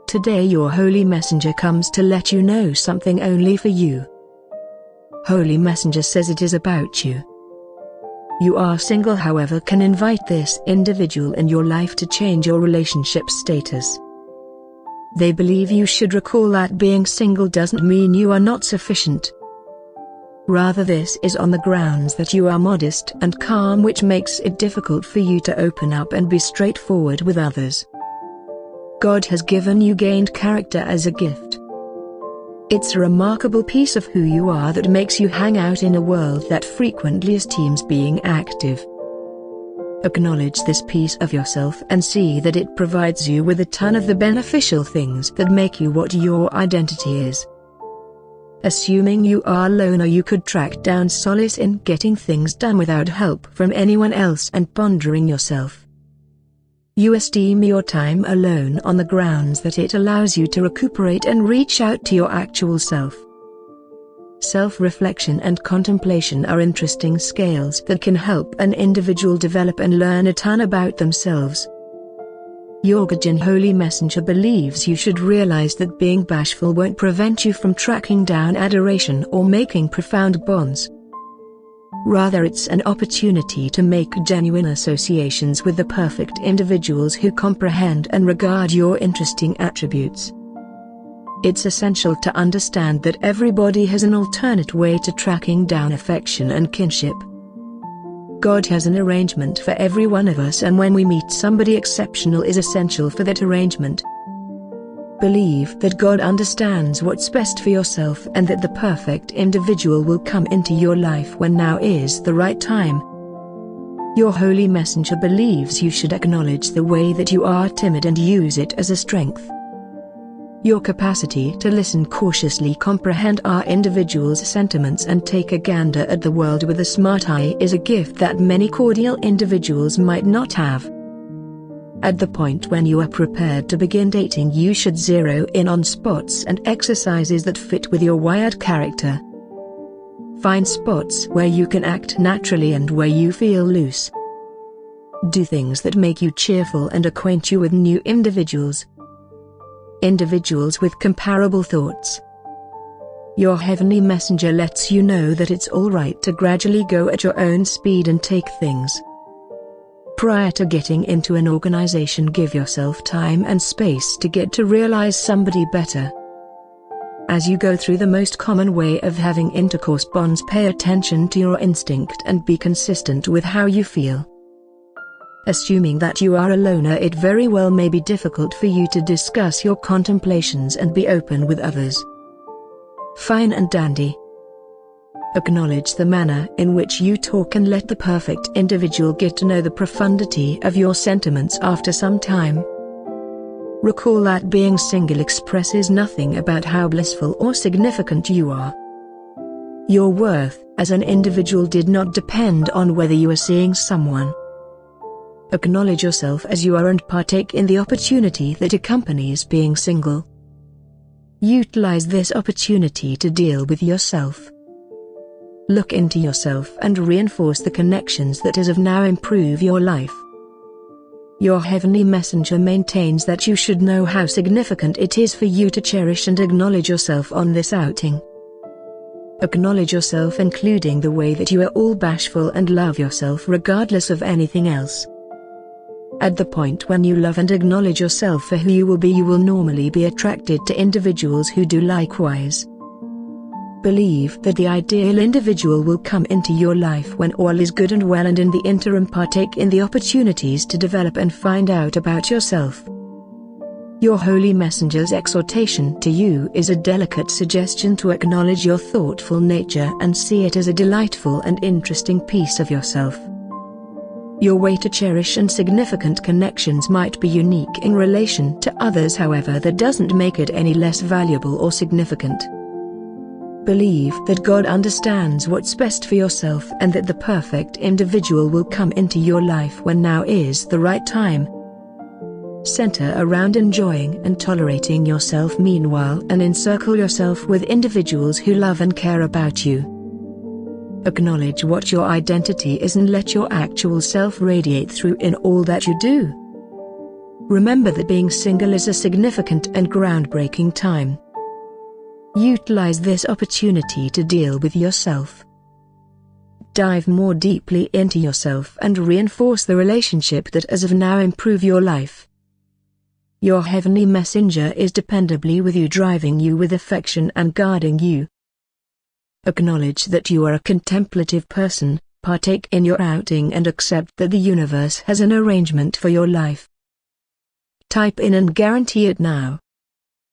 Today your Holy Messenger comes to let you know something only for you. Holy Messenger says it is about you. You are single, however, can invite this individual in your life to change your relationship status. They believe you should recall that being single doesn't mean you are not sufficient. Rather, this is on the grounds that you are modest and calm, which makes it difficult for you to open up and be straightforward with others. God has given you gained character as a gift. It's a remarkable piece of who you are that makes you hang out in a world that frequently esteems being active. Acknowledge this piece of yourself and see that it provides you with a ton of the beneficial things that make you what your identity is. Assuming you are alone, or you could track down solace in getting things done without help from anyone else and pondering yourself. You esteem your time alone on the grounds that it allows you to recuperate and reach out to your actual self. Self-reflection and contemplation are interesting scales that can help an individual develop and learn a ton about themselves. Yogajin Holy Messenger believes you should realize that being bashful won't prevent you from tracking down adoration or making profound bonds. Rather, it's an opportunity to make genuine associations with the perfect individuals who comprehend and regard your interesting attributes. It's essential to understand that everybody has an alternate way to tracking down affection and kinship. God has an arrangement for every one of us, and when we meet somebody exceptional is essential for that arrangement. Believe that God understands what's best for yourself and that the perfect individual will come into your life when now is the right time. Your Holy Messenger believes you should acknowledge the way that you are timid and use it as a strength. Your capacity to listen cautiously, comprehend our individual's sentiments and take a gander at the world with a smart eye is a gift that many cordial individuals might not have. At the point when you are prepared to begin dating, you should zero in on spots and exercises that fit with your wired character. Find spots where you can act naturally and where you feel loose. Do things that make you cheerful and acquaint you with new individuals. Individuals with comparable thoughts. Your Heavenly Messenger lets you know that it's alright to gradually go at your own speed and take things. Prior to getting into an organization, give yourself time and space to get to realize somebody better. As you go through the most common way of having intercourse bonds, pay attention to your instinct and be consistent with how you feel. Assuming that you are a loner, it very well may be difficult for you to discuss your contemplations and be open with others. Fine and dandy. Acknowledge the manner in which you talk and let the perfect individual get to know the profundity of your sentiments after some time. Recall that being single expresses nothing about how blissful or significant you are. Your worth as an individual did not depend on whether you are seeing someone. Acknowledge yourself as you are and partake in the opportunity that accompanies being single. Utilize this opportunity to deal with yourself. Look into yourself and reinforce the connections that as of now improve your life. Your Heavenly Messenger maintains that you should know how significant it is for you to cherish and acknowledge yourself on this outing. Acknowledge yourself, including the way that you are all bashful, and love yourself regardless of anything else. At the point when you love and acknowledge yourself for who you will be, you will normally be attracted to individuals who do likewise. Believe that the ideal individual will come into your life when all is good and well, and in the interim partake in the opportunities to develop and find out about yourself. Your Holy Messenger's exhortation to you is a delicate suggestion to acknowledge your thoughtful nature and see it as a delightful and interesting piece of yourself. Your way to cherish and significant connections might be unique in relation to others, however, that doesn't make it any less valuable or significant. Believe that God understands what's best for yourself and that the perfect individual will come into your life when now is the right time. Center around enjoying and tolerating yourself meanwhile, and encircle yourself with individuals who love and care about you. Acknowledge what your identity is and let your actual self radiate through in all that you do. Remember that being single is a significant and groundbreaking time. Utilize this opportunity to deal with yourself. Dive more deeply into yourself and reinforce the relationship that as of now improve your life. Your heavenly messenger is dependably with you, driving you with affection and guarding you. Acknowledge that you are a contemplative person, partake in your outing and accept that the universe has an arrangement for your life. Type in and guarantee it now.